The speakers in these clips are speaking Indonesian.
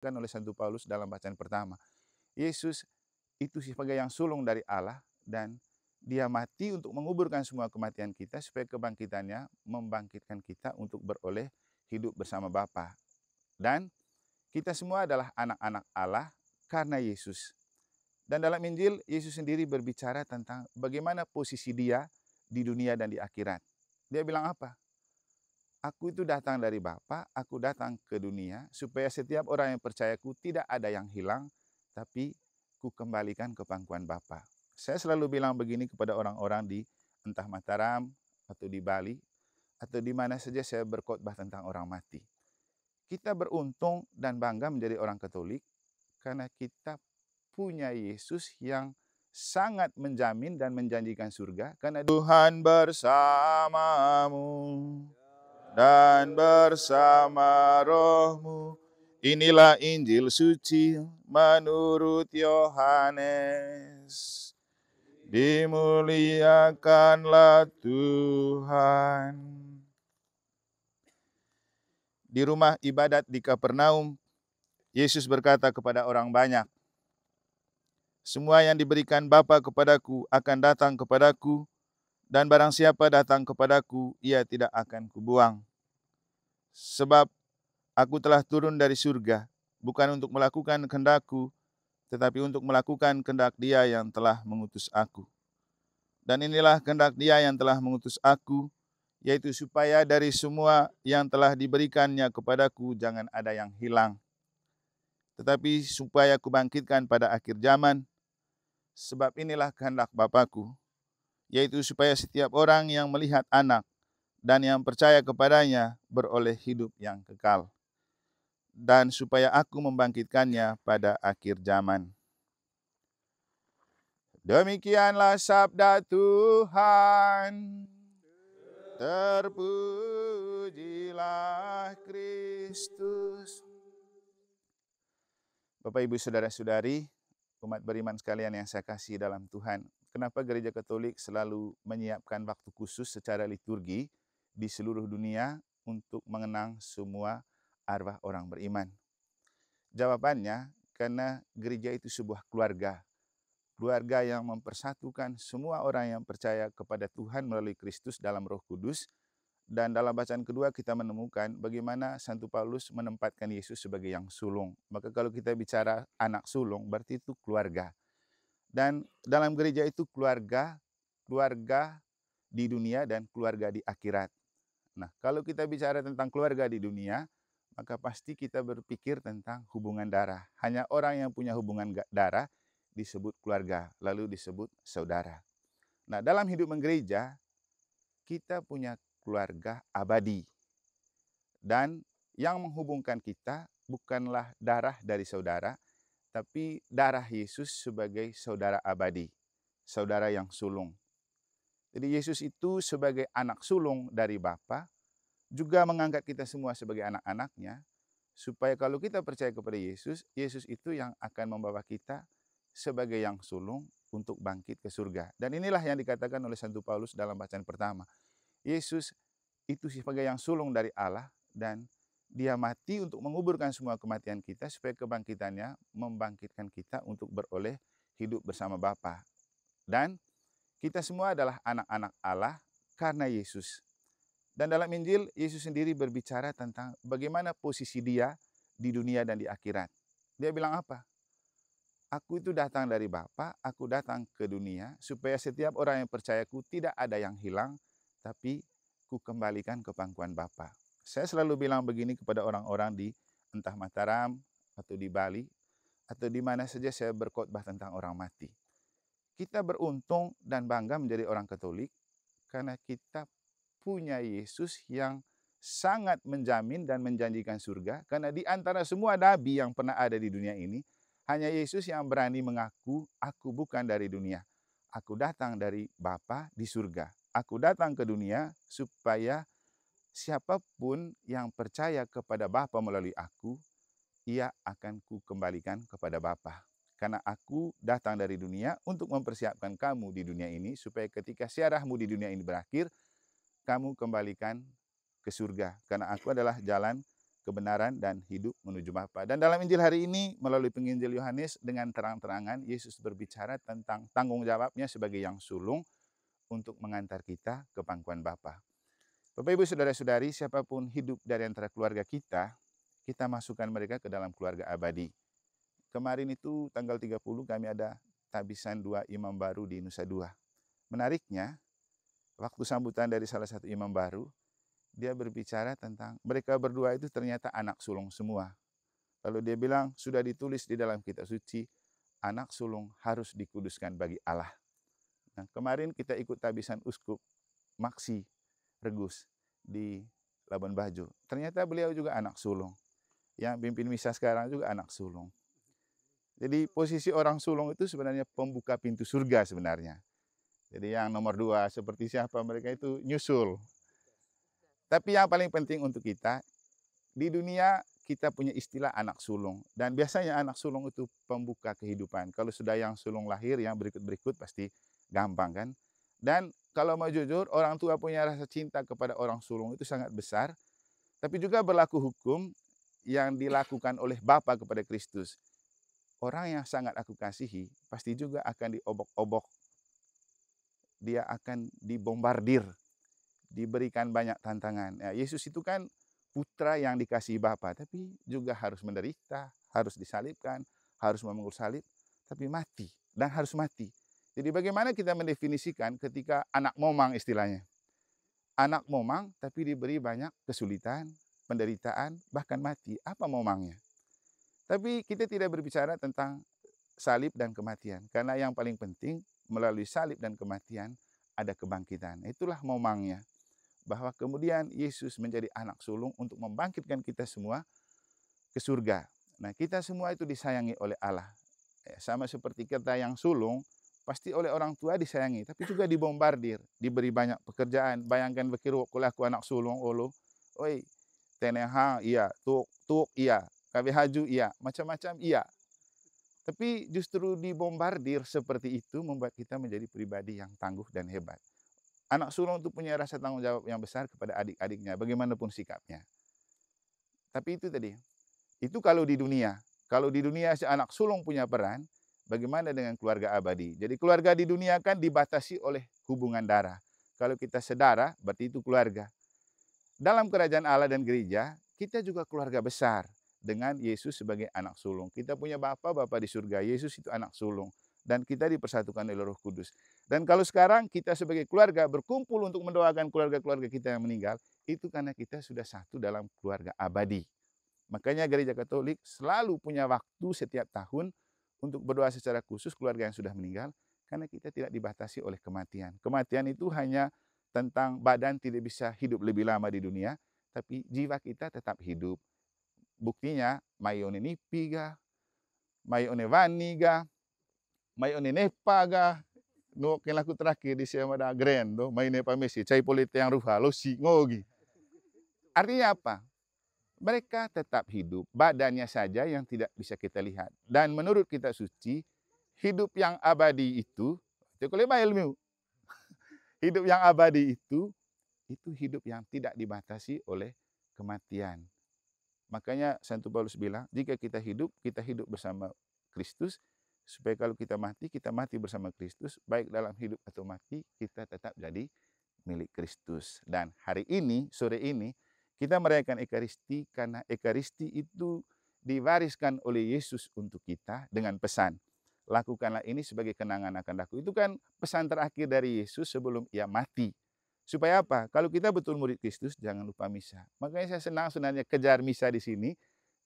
Kan oleh Santo Paulus dalam bacaan pertama. Yesus itu sebagai yang sulung dari Allah dan dia mati untuk menguburkan semua kematian kita supaya kebangkitannya membangkitkan kita untuk beroleh hidup bersama Bapa. Dan kita semua adalah anak-anak Allah karena Yesus. Dan dalam Injil, Yesus sendiri berbicara tentang bagaimana posisi dia di dunia dan di akhirat. Dia bilang apa? Aku itu datang dari Bapa, aku datang ke dunia supaya setiap orang yang percayaku tidak ada yang hilang, tapi ku kembalikan ke pangkuan Bapa. Saya selalu bilang begini kepada orang-orang di entah Mataram atau di Bali atau di mana saja saya berkhotbah tentang orang mati. Kita beruntung dan bangga menjadi orang Katolik karena kita punya Yesus yang sangat menjamin dan menjanjikan surga karena Tuhan bersamamu dan bersama rohmu. Inilah Injil suci menurut Yohanes. Dimuliakanlah Tuhan. Di rumah ibadat di Kapernaum, Yesus berkata kepada orang banyak, semua yang diberikan Bapa kepadaku akan datang kepadaku, dan barang siapa datang kepadaku, ia tidak akan kubuang. Sebab aku telah turun dari surga, bukan untuk melakukan kehendakku, tetapi untuk melakukan kehendak Dia yang telah mengutus aku. Dan inilah kehendak Dia yang telah mengutus aku, yaitu supaya dari semua yang telah diberikannya kepadaku jangan ada yang hilang, tetapi supaya kubangkitkan pada akhir zaman. Sebab inilah kehendak Bapakku, yaitu supaya setiap orang yang melihat Anak dan yang percaya kepadanya beroleh hidup yang kekal, dan supaya aku membangkitkannya pada akhir zaman. Demikianlah sabda Tuhan. Terpujilah Kristus. Bapak, Ibu, Saudara-saudari, umat beriman sekalian yang saya kasih dalam Tuhan, kenapa Gereja Katolik selalu menyiapkan waktu khusus secara liturgi di seluruh dunia untuk mengenang semua arwah orang beriman? Jawabannya, karena gereja itu sebuah keluarga. Keluarga yang mempersatukan semua orang yang percaya kepada Tuhan melalui Kristus dalam Roh Kudus. Dan dalam bacaan kedua kita menemukan bagaimana Santo Paulus menempatkan Yesus sebagai yang sulung. Maka kalau kita bicara anak sulung, berarti itu keluarga. Dan dalam gereja itu keluarga di dunia dan keluarga di akhirat. Nah, kalau kita bicara tentang keluarga di dunia, maka pasti kita berpikir tentang hubungan darah. Hanya orang yang punya hubungan darah disebut keluarga, lalu disebut saudara. Nah, dalam hidup menggereja, kita punya keluarga abadi. Dan yang menghubungkan kita bukanlah darah dari saudara, tapi darah Yesus sebagai saudara abadi, saudara yang sulung. Jadi Yesus itu sebagai anak sulung dari Bapa, juga mengangkat kita semua sebagai anak-anaknya, supaya kalau kita percaya kepada Yesus, Yesus itu yang akan membawa kita sebagai yang sulung untuk bangkit ke surga. Dan inilah yang dikatakan oleh Santo Paulus dalam bacaan pertama. Yesus itu sebagai yang sulung dari Allah dan dia mati untuk menguburkan semua kematian kita supaya kebangkitannya membangkitkan kita untuk beroleh hidup bersama Bapa. Dan kita semua adalah anak-anak Allah karena Yesus. Dan dalam Injil, Yesus sendiri berbicara tentang bagaimana posisi dia di dunia dan di akhirat. Dia bilang apa? Aku itu datang dari Bapa, aku datang ke dunia supaya setiap orang yang percayaku tidak ada yang hilang, tapi ku kembalikan ke pangkuan Bapa. Saya selalu bilang begini kepada orang-orang di entah Mataram atau di Bali atau di mana saja saya berkhotbah tentang orang mati. Kita beruntung dan bangga menjadi orang Katolik karena kita punya Yesus yang sangat menjamin dan menjanjikan surga, karena di antara semua nabi yang pernah ada di dunia ini, hanya Yesus yang berani mengaku, aku bukan dari dunia. Aku datang dari Bapa di surga. Aku datang ke dunia supaya siapapun yang percaya kepada Bapa melalui aku, ia akan ku kembalikan kepada Bapa. Karena aku datang dari dunia untuk mempersiapkan kamu di dunia ini, supaya ketika siarahmu di dunia ini berakhir, kamu kembalikan ke surga. Karena aku adalah jalan, kebenaran, dan hidup menuju Bapa. Dan dalam Injil hari ini, melalui penginjil Yohanes, dengan terang-terangan Yesus berbicara tentang tanggung jawabnya sebagai yang sulung untuk mengantar kita ke pangkuan Bapa. Bapak, Ibu, Saudara-saudari, siapapun hidup dari antara keluarga kita masukkan mereka ke dalam keluarga abadi. Kemarin itu tanggal 30 kami ada tabisan 2 imam baru di Nusa Dua. Menariknya, waktu sambutan dari salah satu imam baru, dia berbicara tentang mereka berdua itu ternyata anak sulung semua. Lalu dia bilang, sudah ditulis di dalam kitab suci, anak sulung harus dikuduskan bagi Allah. Nah, kemarin kita ikut tabisan Uskup Maksi Regus di Labuan Bajo. Ternyata beliau juga anak sulung. Yang pimpin misa sekarang juga anak sulung. Jadi posisi orang sulung itu sebenarnya pembuka pintu surga sebenarnya. Jadi yang nomor 2 seperti siapa mereka itu nyusul. Tapi yang paling penting untuk kita, di dunia kita punya istilah anak sulung. Dan biasanya anak sulung itu pembuka kehidupan. Kalau sudah yang sulung lahir, yang berikut-berikut pasti gampang kan. Dan kalau mau jujur, orang tua punya rasa cinta kepada orang sulung itu sangat besar. Tapi juga berlaku hukum yang dilakukan oleh Bapa kepada Kristus. Orang yang sangat aku kasihi, pasti juga akan diobok-obok. Dia akan dibombardir, diberikan banyak tantangan. Ya, Yesus itu kan putra yang dikasihi Bapa, tapi juga harus menderita, harus disalibkan, harus memikul salib, tapi mati, dan harus mati. Jadi bagaimana kita mendefinisikan ketika anak momang istilahnya? Anak momang tapi diberi banyak kesulitan, penderitaan, bahkan mati. Apa momangnya? Tapi kita tidak berbicara tentang salib dan kematian. Karena yang paling penting melalui salib dan kematian ada kebangkitan. Itulah momangnya. Bahwa kemudian Yesus menjadi anak sulung untuk membangkitkan kita semua ke surga. Nah, kita semua itu disayangi oleh Allah. Sama seperti kita yang sulung, pasti oleh orang tua disayangi, tapi juga dibombardir, diberi banyak pekerjaan. Bayangkan bekiru aku anak sulung olo, oi, teneha iya, tuk iya, kabe haju iya, macam-macam iya. Tapi justru dibombardir seperti itu membuat kita menjadi pribadi yang tangguh dan hebat. Anak sulung itu punya rasa tanggung jawab yang besar kepada adik-adiknya, bagaimanapun sikapnya. Tapi itu tadi, itu kalau di dunia. Kalau di dunia si anak sulung punya peran, bagaimana dengan keluarga abadi? Jadi keluarga di dunia kan dibatasi oleh hubungan darah. Kalau kita sedara, berarti itu keluarga. Dalam kerajaan Allah dan gereja, kita juga keluarga besar dengan Yesus sebagai anak sulung. Kita punya Bapa di surga, Yesus itu anak sulung. Dan kita dipersatukan oleh Roh Kudus. Dan kalau sekarang kita sebagai keluarga berkumpul untuk mendoakan keluarga-keluarga kita yang meninggal, itu karena kita sudah satu dalam keluarga abadi. Makanya gereja Katolik selalu punya waktu setiap tahun untuk berdoa secara khusus keluarga yang sudah meninggal, karena kita tidak dibatasi oleh kematian. Kematian itu hanya tentang badan tidak bisa hidup lebih lama di dunia, tapi jiwa kita tetap hidup. Buktinya, mayone nipiga, mayone vaniga, mayone nepaga, no laku terakhir di Siamada Grand, do, mayone pamesi, cai polite yang ruha, lo si ngogi. Artinya apa? Mereka tetap hidup, badannya saja yang tidak bisa kita lihat. Dan menurut kitab suci, hidup yang abadi itu hidup yang abadi itu hidup yang tidak dibatasi oleh kematian. Makanya Santo Paulus bilang, jika kita hidup bersama Kristus, supaya kalau kita mati bersama Kristus, baik dalam hidup atau mati, kita tetap jadi milik Kristus. Dan hari ini, sore ini, kita merayakan Ekaristi karena Ekaristi itu diwariskan oleh Yesus untuk kita dengan pesan. Lakukanlah ini sebagai kenangan akan aku. Itu kan pesan terakhir dari Yesus sebelum ia mati. Supaya apa? Kalau kita betul murid Kristus, jangan lupa misa. Makanya saya senang sebenarnya kejar misa di sini.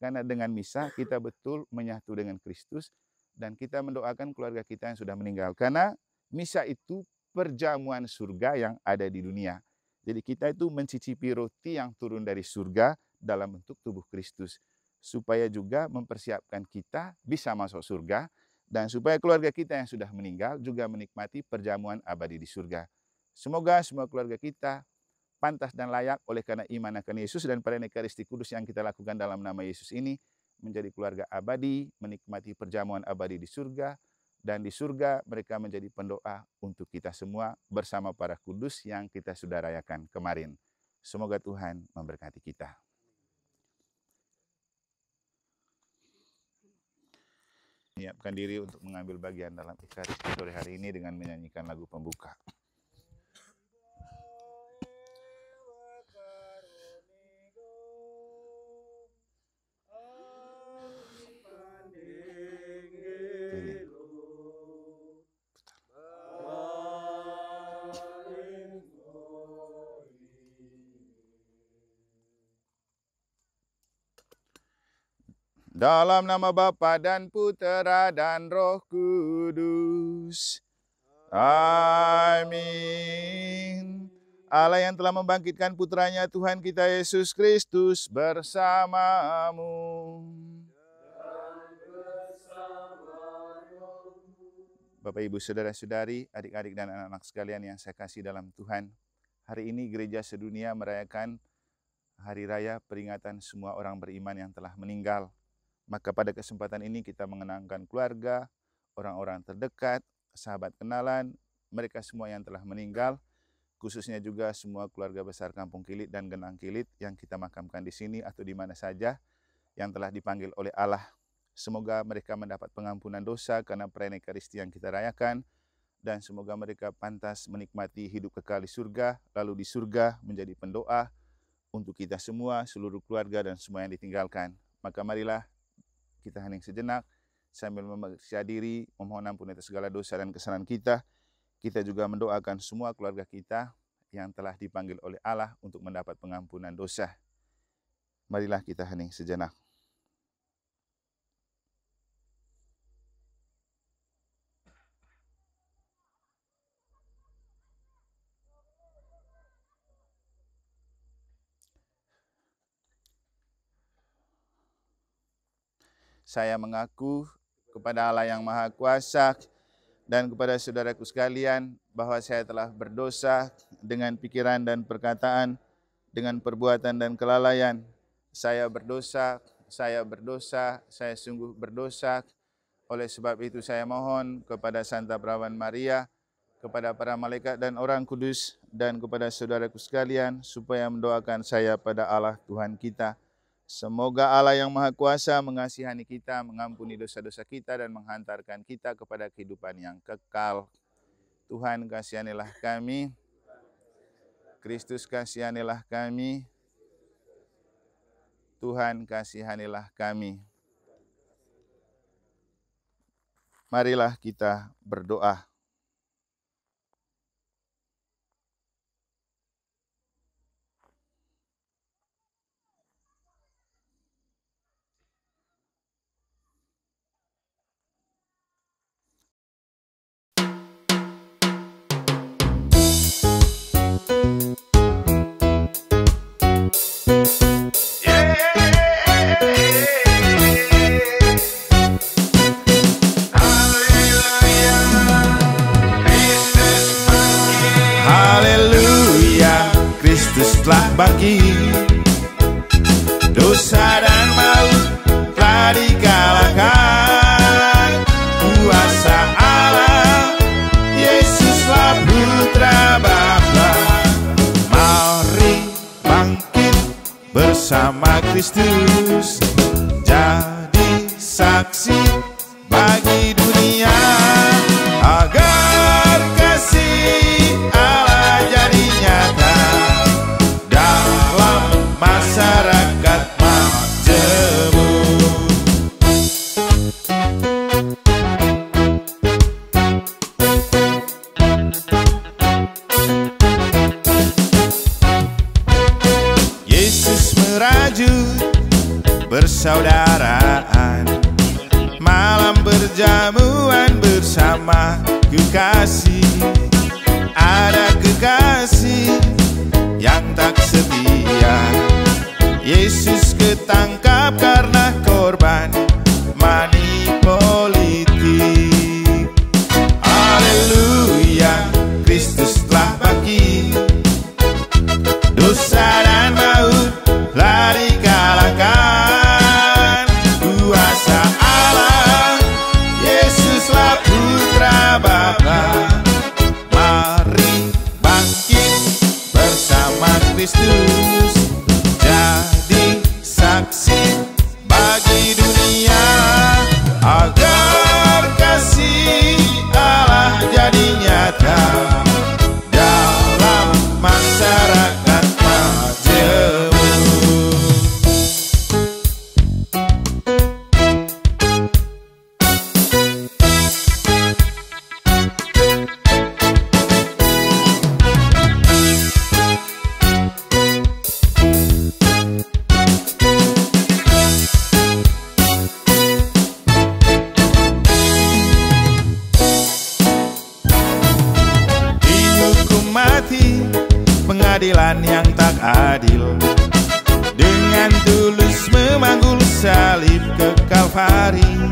Karena dengan misa kita betul menyatu dengan Kristus. Dan kita mendoakan keluarga kita yang sudah meninggal. Karena misa itu perjamuan surga yang ada di dunia. Jadi kita itu mencicipi roti yang turun dari surga dalam bentuk tubuh Kristus. Supaya juga mempersiapkan kita bisa masuk surga. Dan supaya keluarga kita yang sudah meninggal juga menikmati perjamuan abadi di surga. Semoga semua keluarga kita pantas dan layak oleh karena iman akan Yesus dan pada Ekaristi Kudus yang kita lakukan dalam nama Yesus ini menjadi keluarga abadi, menikmati perjamuan abadi di surga, dan di surga mereka menjadi pendoa untuk kita semua bersama para kudus yang kita sudah rayakan kemarin. Semoga Tuhan memberkati kita. menyiapkan diri untuk mengambil bagian dalam Ekaristi sore hari ini dengan menyanyikan lagu pembuka. Dalam nama Bapa dan Putera dan Roh Kudus. Amin. Allah yang telah membangkitkan putranya Tuhan kita Yesus Kristus bersamamu. Bapak, Ibu, Saudara-saudari, adik-adik dan anak-anak sekalian yang saya kasih dalam Tuhan. Hari ini gereja sedunia merayakan Hari Raya peringatan semua orang beriman yang telah meninggal. Maka pada kesempatan ini kita mengenangkan keluarga, orang-orang terdekat, sahabat kenalan, mereka semua yang telah meninggal, khususnya juga semua keluarga besar Kampung Kilit dan Genang Kilit yang kita makamkan di sini atau di mana saja yang telah dipanggil oleh Allah. Semoga mereka mendapat pengampunan dosa karena perayaan Ekaristi yang kita rayakan, dan semoga mereka pantas menikmati hidup kekal di surga, lalu di surga menjadi pendoa untuk kita semua, seluruh keluarga dan semua yang ditinggalkan. Maka marilah kita hening sejenak sambil memeriksa diri, memohon ampun atas segala dosa dan kesalahan kita. Kita juga mendoakan semua keluarga kita yang telah dipanggil oleh Allah untuk mendapat pengampunan dosa. Marilah kita hening sejenak. Saya mengaku kepada Allah yang Maha Kuasa dan kepada saudaraku sekalian bahwa saya telah berdosa dengan pikiran dan perkataan, dengan perbuatan dan kelalaian. Saya berdosa, saya sungguh berdosa. Oleh sebab itu saya mohon kepada Santa Perawan Maria, kepada para malaikat dan orang kudus, dan kepada saudaraku sekalian supaya mendoakan saya pada Allah Tuhan kita. Semoga Allah yang Maha Kuasa mengasihani kita, mengampuni dosa-dosa kita, dan menghantarkan kita kepada kehidupan yang kekal. Tuhan, kasihanilah kami. Kristus, kasihanilah kami. Tuhan, kasihanilah kami. Marilah kita berdoa. Telah bangkit, dosa dan maut telah dikalahkan. Kuasa Allah, Yesuslah Putra Bapa. Mari bangkit bersama Kristus, jadi saksi bagi dunia, agar kasih Allah jadi nyata masyarakat majemuk. Yesus merajut persaudaraan, malam berjamuan bersama kekasih. Ada kekasih yang tak setia, Yesus ketangkap karena korban money politik. Haleluya, Kristus telah bangkit, dosa dan maut telah dikalahkan. Kuasa Allah, Yesuslah Putra Bapa. Mari bangkit bersama Kristus, jadi saksi bagi dunia, agar pengadilan yang tak adil, dengan tulus memanggul salib ke Kalvari,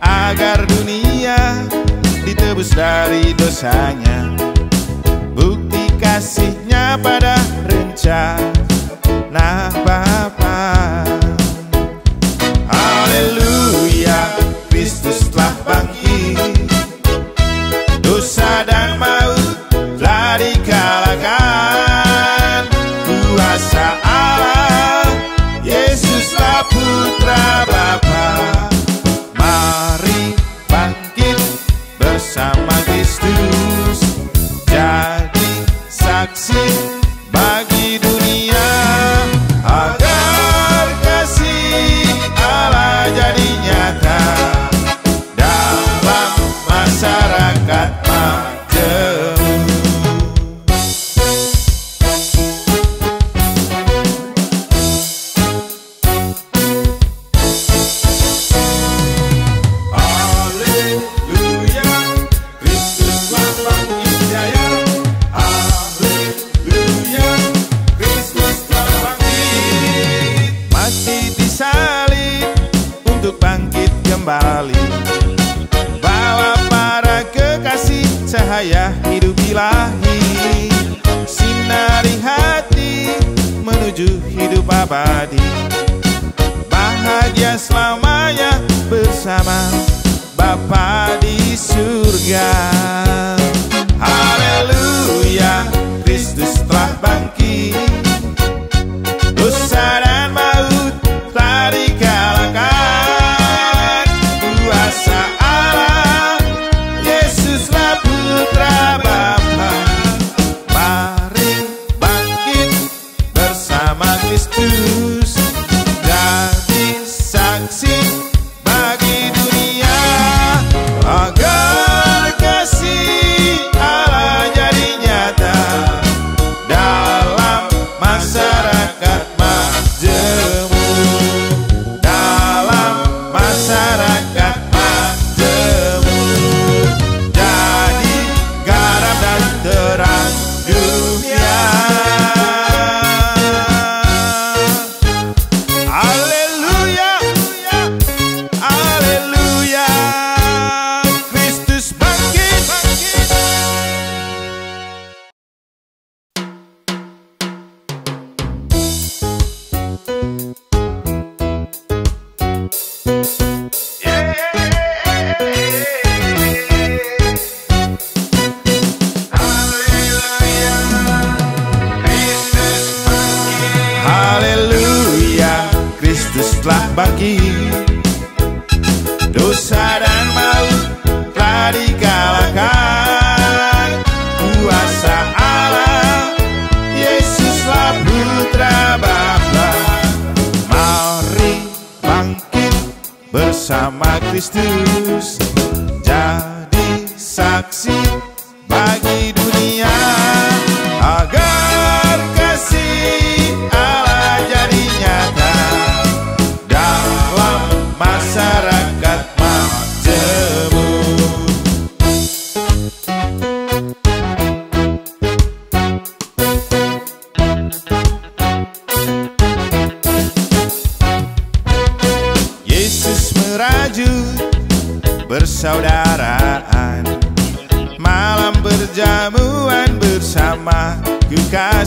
agar dunia ditebus dari dosanya. Bukti kasihnya pada rencana Bapa. Haleluya, Kristus telah bangkit, dosa dan maut telah dikalahkan. Kuasa Allah, Yesuslah Putra Bapa. Mari bangkit bersama Kristus, jadi saksi bagi dunia, agar kasih Allah jadi nyata dalam masyarakat majemuk. Haleluya, Kristus telah bangkit jaya. Haleluya, Kristus telah bangkit. Mati disalib untuk bangkit kembali, bawa para kekasih cahaya hidup ilahi, sinari hati menuju hidup abadi, bahagia selamanya bersama Bapa di surga. Haleluya, Kristus telah bangkit, dosa dan maut telah dikalahkan. Kuasa Allah, Yesuslah Putra Bapa. Mari bangkit bersama Kristus, jadi saksi bagi dunia, agar kasih Allah jadi nyata dalam masyarakat majemuk, dalam masyarakat majemuk, jadi garam dan terang dunia. Haleluya, haleluya, Kristus bangkit. Haleluya, Kristus telah bangkit, dosa dan maut telah dikalahkan. Kuasa Allah, Yesuslah Putra Bapa. Mari bangkit bersama Kristus, jadi saksi bagi dunia, agar kasih Allah jadi nyata dalam masyarakat majemuk. Yesus merajut persaudaraan, malam berjamuan bersama kekasih.